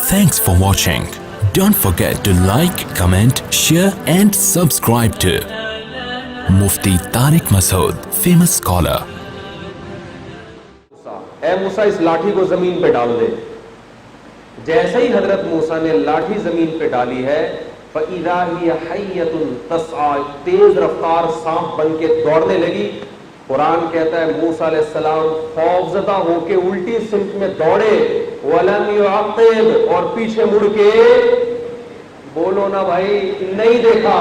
Thanks for watching. Don't forget to like, comment, share and subscribe to Mufti Tariq Masood, famous scholar. اے موسیٰ اس لاٹھی کو زمین پہ ڈال دے. جیسے ہی حضرت موسیٰ نے لاٹھی زمین پہ ڈالی ہے فَإِذَا هِيَ حَيَّةٌ تَسْعَىٰ, تیز رفتار سانپ بن کے دوڑنے لگی. قرآن کہتا ہے موسیٰ علیہ السلام خوفزدہ ہو کے الٹی سمت میں دوڑے. وَلَمْ يُعَقِّبْ, اور پیچھے مڑ کے بولو نا بھائی نہیں دیکھا.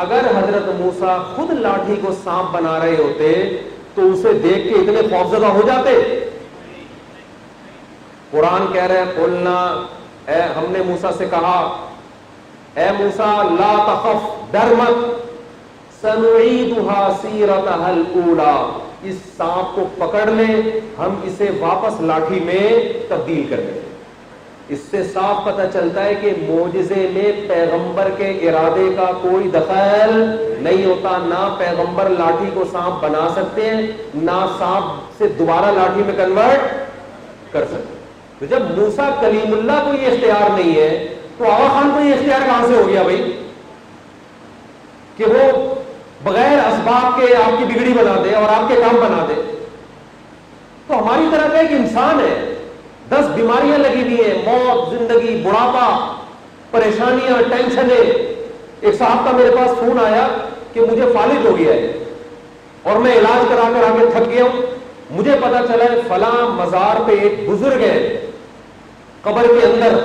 اگر حضرت موسیٰ خود لاٹھی کو سانپ بنا رہے ہوتے تو اسے دیکھ کے اتنے خوفزدہ ہو جاتے؟ قرآن کہہ رہے ہیں قلنا, اے ہم نے موسیٰ سے کہا اے موسیٰ لا تخف, ڈر مت, سنعیدها سیرتها الاولی, اس سانپ کو پکڑ لیں ہم اسے واپس لاٹھی میں تبدیل کر دیں. اس سے صاف پتہ چلتا ہے کہ معجزے میں پیغمبر کے ارادے کا کوئی دخل نہیں ہوتا. نہ پیغمبر لاٹھی کو سانپ بنا سکتے ہیں, نہ سانپ سے دوبارہ لاٹھی میں کنورٹ کر سکتے. تو جب موسیٰ کلیم اللہ کو یہ اختیار نہیں ہے تو آغا خان کو یہ اختیار کہاں سے ہو گیا بھائی کہ وہ بغیر اسباب کے آپ کی بگڑی بنا دے اور آپ کے کام بنا دے؟ تو ہماری طرح کا ایک انسان ہے, 10 بیماریاں لگی ہوئی ہیں, موت, زندگی, بڑھاپا, پریشانیاں, ٹینشنیں. ایک صاحب کا میرے پاس فون آیا کہ مجھے فالج ہو گیا ہے اور میں علاج کرا کر آگے تھک گیا ہوں. مجھے پتا چلا ہے فلاں مزار پہ ایک بزرگ ہے قبر کے اندر,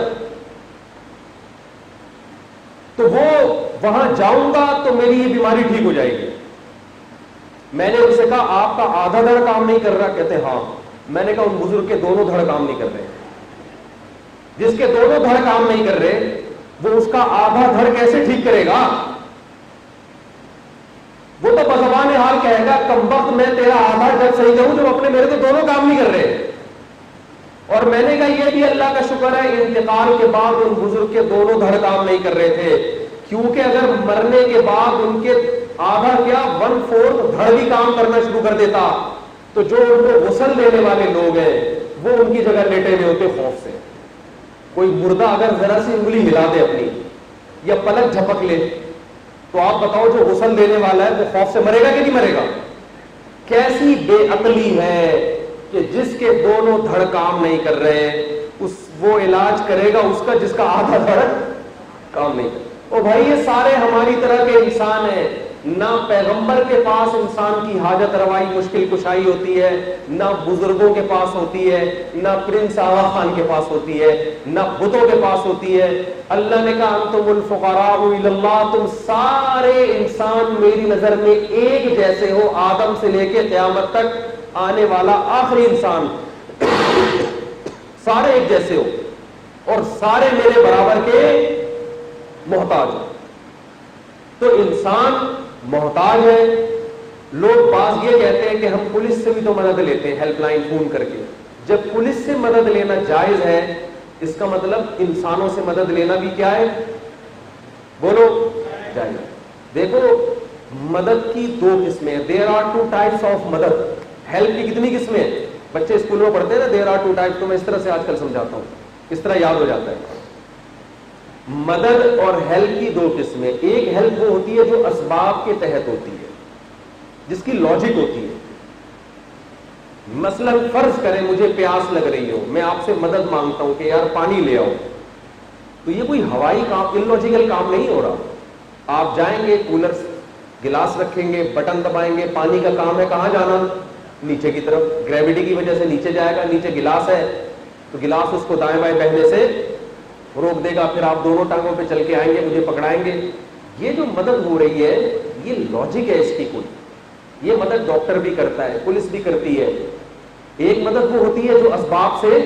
تو وہ وہاں جاؤں گا تو میری یہ بیماری ٹھیک ہو جائے گی. میں نے ان سے کہا آپ کا آدھا دھڑ کام نہیں کر رہا؟ کہتے ہاں. میں نے کہا ان بزرگ کے دونوں دھڑ کام نہیں کر رہے. جس کے دونوں دھڑ کام نہیں کر رہے وہ اس کا آدھا دھڑ کیسے ٹھیک کرے گا؟ وہ تو بزبان حال کہے گا کمبخت میں تیرا آدھا جب صحیح کروں جب اپنے میرے تو دونوں کام نہیں کر رہے. اور میں نے کہا یہ بھی اللہ کا شکر ہے انتقال کے بعد ان بزرگ کے دونوں دھڑ کام نہیں کر رہے تھے, کیونکہ اگر مرنے کے بعد ان کے آدھا کیا 1/4 دھڑ بھی کام کرنا شروع کر دیتا تو جو ان کو غسل دینے والے لوگ ہیں وہ ان کی جگہ لیٹے ہوئے ہوتے خوف سے. کوئی مردہ اگر ذرا سی انگلی ہلا دے اپنی یا پلک جھپک لے تو آپ بتاؤ جو غسل دینے والا ہے وہ خوف سے مرے گا کہ نہیں مرے گا؟ کیسی بے عقلی ہے کہ جس کے دونوں دھڑ کام نہیں کر رہے وہ علاج کرے گا اس کا جس کا آدھا دھڑ کام نہیں کرے. او بھائی یہ سارے ہماری طرح کے انسان ہیں. نہ پیغمبر کے پاس انسان کی حاجت روائی مشکل کشائی ہوتی ہے, نہ بزرگوں کے پاس ہوتی ہے, نہ پرنس آغا خان کے پاس ہوتی ہے, نہ بتوں کے پاس ہوتی ہے. اللہ نے کہا انتم الفقراء الی اللہ, تم سارے انسان میری نظر میں ایک جیسے ہو, آدم سے لے کے قیامت تک آنے والا آخری انسان سارے ایک جیسے ہو اور سارے میرے برابر کے محتاج ہو. تو انسان محتاج ہے. لوگ بعض یہ کہتے ہیں کہ ہم پولیس سے بھی تو مدد لیتے ہیں ہیلپ لائن فون کر کے. جب پولیس سے مدد لینا جائز ہے اس کا مطلب انسانوں سے مدد لینا بھی کیا ہے؟ بولو جائز. دیکھو مدد کی 2 قسمیں ہیں. دیر آر 2 ٹائپس آف مدد. ہیلپ کی کتنی قسمیں ہیں؟ بچے اسکول میں پڑھتے ہیں نا دیر آر 2 ٹائپس, تو میں اس طرح سے آج کل سمجھاتا ہوں, اس طرح یاد ہو جاتا ہے. مدد اور ہیلپ کی 2 قسمیں. ایک ہیلپ وہ ہوتی ہے جو اسباب کے تحت ہوتی ہے, جس کی لاجک ہوتی ہے. مثلا فرض کریں مجھے پیاس لگ رہی ہو, میں آپ سے مدد مانگتا ہوں کہ یار پانی لے آؤ, تو یہ کوئی ہوائی کام, انلوجیکل کام نہیں ہو رہا. آپ جائیں گے کولر گلاس رکھیں گے, بٹن دبائیں گے, پانی کا کام ہے کہاں جانا؟ نیچے کی طرف. گریوٹی کی وجہ سے نیچے جائے گا, نیچے گلاس ہے تو گلاس اس کو دائیں بائیں بہنے سے روک دے گا, پھر آپ دونوں ٹانگوں پہ چل کے آئیں گے, مجھے پکڑائیں گے. یہ جو مدد ہو رہی ہے یہ لاجک ہے اس کی کوئی. یہ مدد ڈاکٹر بھی کرتا ہے, پولیس بھی کرتی ہے. ایک مدد وہ ہوتی ہے جو اسباب سے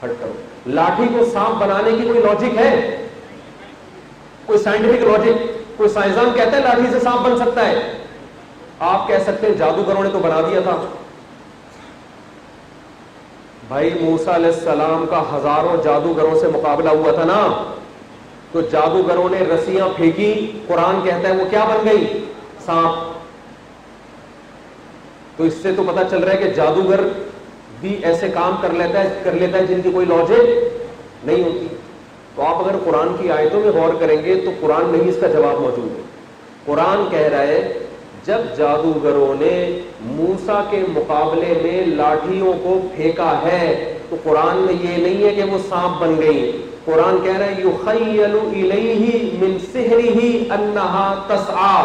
ہٹ کر. لاٹھی کو سانپ بنانے کی کوئی لاجک ہے؟ کوئی سائنٹیفک لاجک؟ کوئی سائنسدان کہتا ہے لاٹھی سے سانپ بن سکتا ہے؟ آپ کہہ سکتے ہیں جادوگروں نے تو بنا دیا تھا. بھائی موسیٰ علیہ السلام کا ہزاروں جادوگروں سے مقابلہ ہوا تھا نا, تو جادوگروں نے رسیاں پھینکی, قرآن کہتا ہے وہ کیا بن گئی؟ سانپ. تو اس سے تو پتا چل رہا ہے کہ جادوگر بھی ایسے کام کر لیتا ہے جن کی کوئی لاجک نہیں ہوتی. تو آپ اگر قرآن کی آیتوں میں غور کریں گے تو قرآن میں ہی اس کا جواب موجود ہے. قرآن کہہ رہا ہے جب جادوگروں نے موسیٰ کے مقابلے میں لاٹھیوں کو پھینکا ہے تو قرآن میں یہ نہیں ہے کہ وہ سانپ بن گئی. قرآن کہہ رہا ہے یخیل الیہ من سحرہ انہا تسعی.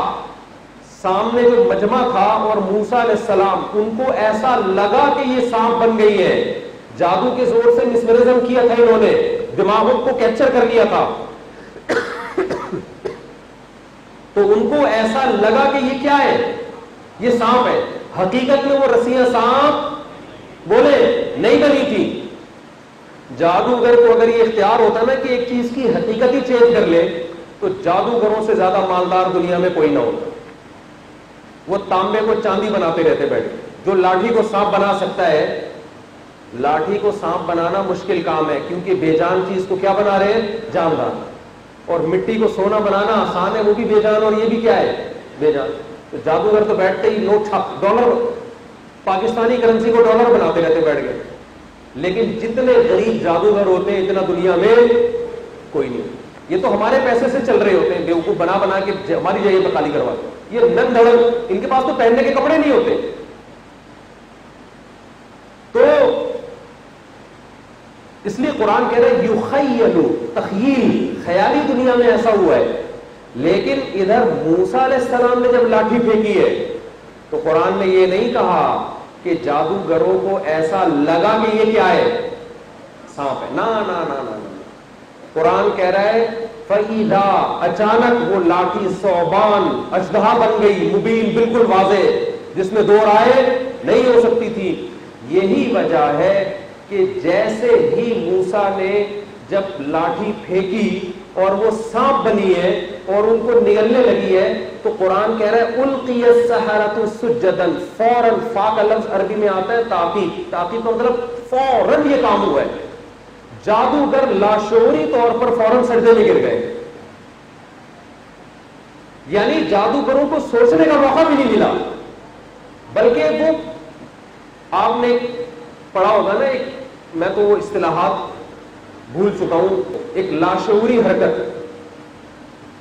سامنے جو مجمع تھا اور موسیٰ علیہ السلام ان کو ایسا لگا کہ یہ سانپ بن گئی ہے. جادو کے زور سے مسمرزم کیا تھا انہوں نے, دماغوں کو کیپچر کر لیا تھا, تو ان کو ایسا لگا کہ یہ کیا ہے, یہ سانپ ہے. حقیقت میں وہ رسیاں سانپ بولے نہیں بنی تھی. جادوگر کو اگر یہ اختیار ہوتا نا کہ ایک چیز کی حقیقت ہی چینج کر لے تو جادوگروں سے زیادہ مالدار دنیا میں کوئی نہ ہوتا. وہ تانبے کو چاندی بناتے رہتے بیٹھے. جو لاٹھی کو سانپ بنا سکتا ہے, لاٹھی کو سانپ بنانا مشکل کام ہے کیونکہ بے جان چیز کو کیا بنا رہے ہیں, جاندار. اور مٹی کو سونا بنانا آسان ہے, وہ بھی بے جان اور یہ بھی کیا ہے, بے جان. تو جادوگر تو بیٹھتے ہی نوٹ چھاپ, ڈالر, پاکستانی کرنسی کو ڈالر بناتے رہتے بیٹھ گئے. لیکن جتنے غریب جادوگر ہوتے ہیں اتنا دنیا میں کوئی نہیں. یہ تو ہمارے پیسے سے چل رہے ہوتے ہیں, بیوقوف بنا بنا کے ہماری جگہ پہ خالی کرواتے. یہ نن دھڑک, ان کے پاس تو پہننے کے کپڑے نہیں ہوتے. تو اس لیے قرآن کہہ رہے ہیں یخیل, تخیل, خیالی دنیا میں ایسا ہوا ہے. لیکن ادھر موسیٰ علیہ السلام نے جب لاٹھی پھینکی ہے تو قرآن نے یہ نہیں کہا کہ جادوگروں کو ایسا لگا کہ یہ کیا ہے, سانپ ہے. نا نا نا نا, قرآن کہہ رہا ہے فَإِذَا, اچانک وہ لاٹھی ثعبان, اژدہا بن گئی, مبین, بالکل واضح, جس میں دو رائے نہیں ہو سکتی تھی. یہی وجہ ہے کہ جیسے ہی موسیٰ نے جب لاٹھی پھینکی اور وہ سانپ بنی ہے اور ان کو نگلنے لگی ہے تو قرآن کہہ رہا ہے القی السحرۃ سجدا, فوراً. فا کا لفظ عربی میں آتا ہے تعقیب, تعقیب کا مطلب فوراً یہ کام ہوا ہے. جادوگر لاشعوری طور پر فوراً سجدے میں گر گئے. یعنی جادوگروں کو سوچنے کا موقع بھی نہیں ملا, بلکہ وہ, آپ نے پڑھا ہوگا نا, ایک, میں تو وہ اصطلاحات بھول چکا ہوں, ایک لاشعوری حرکت.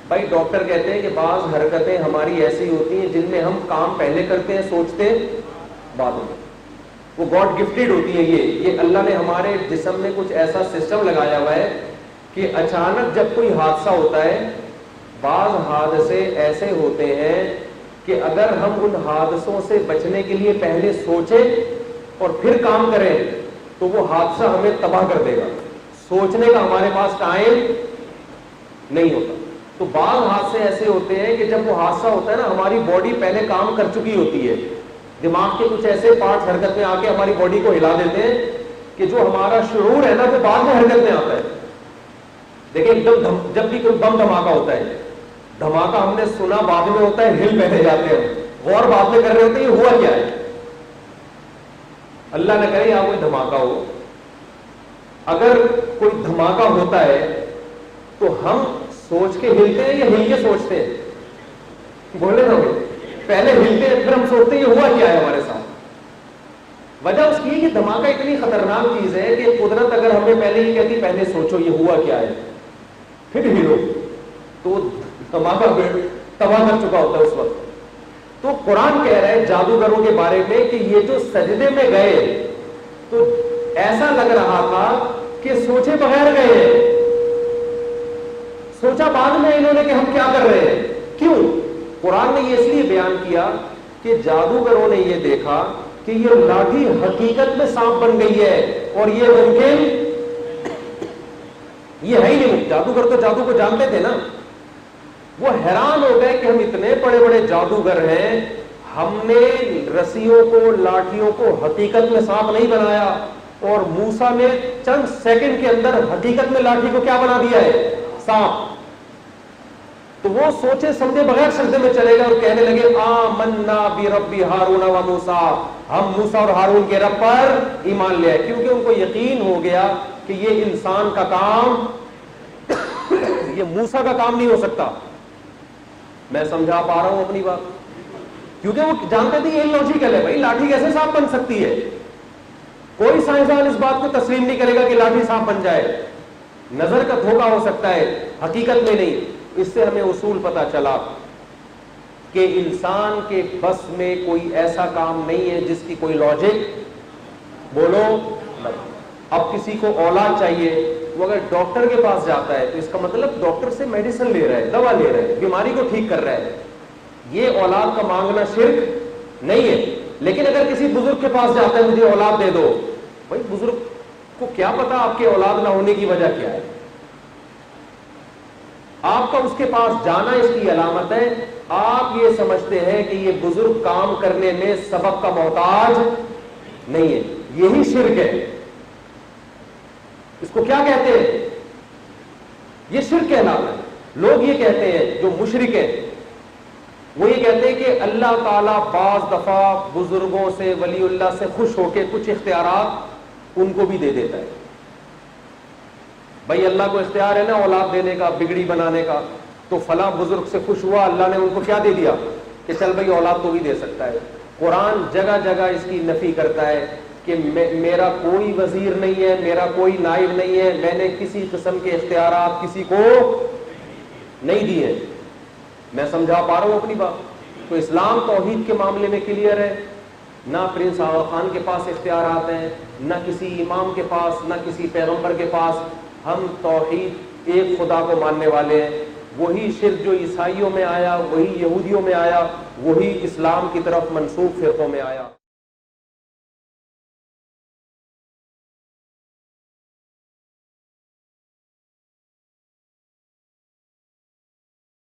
بھائی ڈاکٹر کہتے ہیں کہ بعض حرکتیں ہماری ایسی ہوتی ہیں جن میں ہم کام پہلے کرتے ہیں, سوچتے بعد میں. وہ گاڈ گفٹڈ ہوتی ہیں. یہ اللہ نے ہمارے جسم میں کچھ ایسا سسٹم لگایا ہوا ہے کہ اچانک جب کوئی حادثہ ہوتا ہے, بعض حادثے ایسے ہوتے ہیں کہ اگر ہم ان حادثوں سے بچنے کے لیے پہلے سوچیں اور پھر کام کریں تو وہ حادثہ ہمیں تباہ کر دے گا. سوچنے کا ہمارے پاس ٹائم نہیں ہوتا. تو بعض حادثے ایسے ہوتے ہیں کہ جب وہ حادثہ ہوتا ہے نا, ہماری باڈی پہلے کام کر چکی ہوتی ہے. دماغ کے کچھ ایسے پارٹس حرکت میں آ کے ہماری باڈی کو ہلا دیتے ہیں کہ جو ہمارا شعور ہے نا وہ بعد میں حرکت میں آتا ہے. دیکھیں ایک دم جب بھی کوئی بم دھماکہ ہوتا ہے, دھماکہ ہم نے سنا بعد میں ہوتا ہے, ہل پہلے جاتے ہیں, غور بعد میں کر رہے ہوتے ہیں یہ ہوا کیا ہے. اللہ نہ کرے یہاں کوئی دھماکہ ہو. اگر کوئی دھماکہ ہوتا ہے تو ہم سوچ کے ہلتے ہیں یا ہل کے سوچتے ہیں, بولے نا, پہلے ہلتے ہیں پھر ہم سوچتے ہیں یہ ہوا کیا ہے ہمارے ساتھ. وجہ اس کی کہ دھماکہ اتنی خطرناک چیز ہے کہ قدرت اگر ہمیں پہلے ہی کہتی پہلے سوچو یہ ہوا کیا ہے پھر ہلو, تو دھماکہ تباہ کر چکا ہوتا ہے اس وقت. تو قرآن کہہ رہا ہے جادوگروں کے بارے میں کہ یہ جو سجدے میں گئے تو ایسا لگ رہا تھا کہ سوچے بغیر گئے ہیں, سوچا بعد میں انہوں نے کہ ہم کیا کر رہے ہیں. کیوں؟ قرآن نے یہ اس لیے بیان کیا کہ جادوگروں نے یہ دیکھا کہ یہ لاٹھی حقیقت میں سانپ بن گئی ہے اور یہ ممکن یہ ہے ہی نہیں. جادوگر تو جادو کو جانتے تھے نا. وہ حیران ہو گئے کہ ہم اتنے بڑے بڑے جادوگر ہیں, ہم نے رسیوں کو, لاٹھیوں کو حقیقت میں سانپ نہیں بنایا, اور موسیٰ نے چند سیکنڈ کے اندر حقیقت میں لاٹھی کو کیا بنا دیا ہے, سانپ. تو وہ سوچے سمجھے بغیر سجدے میں چلے گئے اور کہنے لگے آمنا برب ہارون و موسیٰ, ہم موسیٰ اور ہارون کے رب پر ایمان لے آئے. کیونکہ ان کو یقین ہو گیا کہ یہ انسان کا کام, یہ موسیٰ کا کام نہیں ہو سکتا. میں سمجھا پا رہا ہوں اپنی بات, کیونکہ وہ جانتے تھے یہ لوجیکل ہے, بھائی لاٹھی کیسے سانپ بن سکتی ہے. کوئی سائنسدان اس بات کو تسلیم نہیں کرے گا کہ لاٹھی سانپ بن جائے. نظر کا دھوکہ ہو سکتا ہے، حقیقت میں نہیں۔ اس سے ہمیں اصول پتہ چلا کہ انسان کے بس میں کوئی ایسا کام نہیں ہے جس کی کوئی لاجک بولو نہیں۔ اب کسی کو اولاد چاہیے، وہ اگر ڈاکٹر کے پاس جاتا ہے تو اس کا مطلب ڈاکٹر سے میڈیسن لے رہا ہے، دوا لے رہا ہے، بیماری کو ٹھیک کر رہا ہے۔ یہ اولاد کا مانگنا شرک نہیں ہے۔ لیکن اگر کسی بزرگ کے پاس جاتا ہے مجھے اولاد دے دو، بھائی بزرگ کو کیا پتا آپ کے اولاد نہ ہونے کی وجہ کیا ہے؟ آپ کا اس کے پاس جانا اس کی علامت ہے آپ یہ سمجھتے ہیں کہ یہ بزرگ کام کرنے میں سبب کا محتاج نہیں ہے۔ یہی شرک ہے۔ اس کو کیا کہتے ہیں؟ یہ شرک کہلاتا ہے۔ لوگ یہ کہتے ہیں جو مشرک ہیں، وہ یہ کہتے ہیں کہ اللہ تعالیٰ بعض دفعہ بزرگوں سے، ولی اللہ سے خوش ہو کے کچھ اختیارات ان کو بھی دے دیتا ہے۔ بھائی اللہ کو اختیار ہے نا اولاد دینے کا، بگڑی بنانے کا، تو فلاں بزرگ سے خوش ہوا، اللہ نے ان کو کیا دے دیا کہ چل بھائی اولاد تو بھی دے سکتا ہے۔ قرآن جگہ جگہ اس کی نفی کرتا ہے کہ میرا کوئی وزیر نہیں ہے، میرا کوئی نائب نہیں ہے، میں نے کسی قسم کے اختیارات کسی کو نہیں دیے۔ میں سمجھا پا رہا ہوں اپنی بات؟ تو اسلام توحید کے معاملے میں کلیئر ہے، نہ پرنس آغا خان کے پاس اختیارات ہیں، نہ کسی امام کے پاس، نہ کسی پیغمبر کے پاس۔ ہم توحید ایک خدا کو ماننے والے ہیں۔ وہی شرک جو عیسائیوں میں آیا، وہی یہودیوں میں آیا، وہی اسلام کی طرف منسوب فرقوں میں آیا۔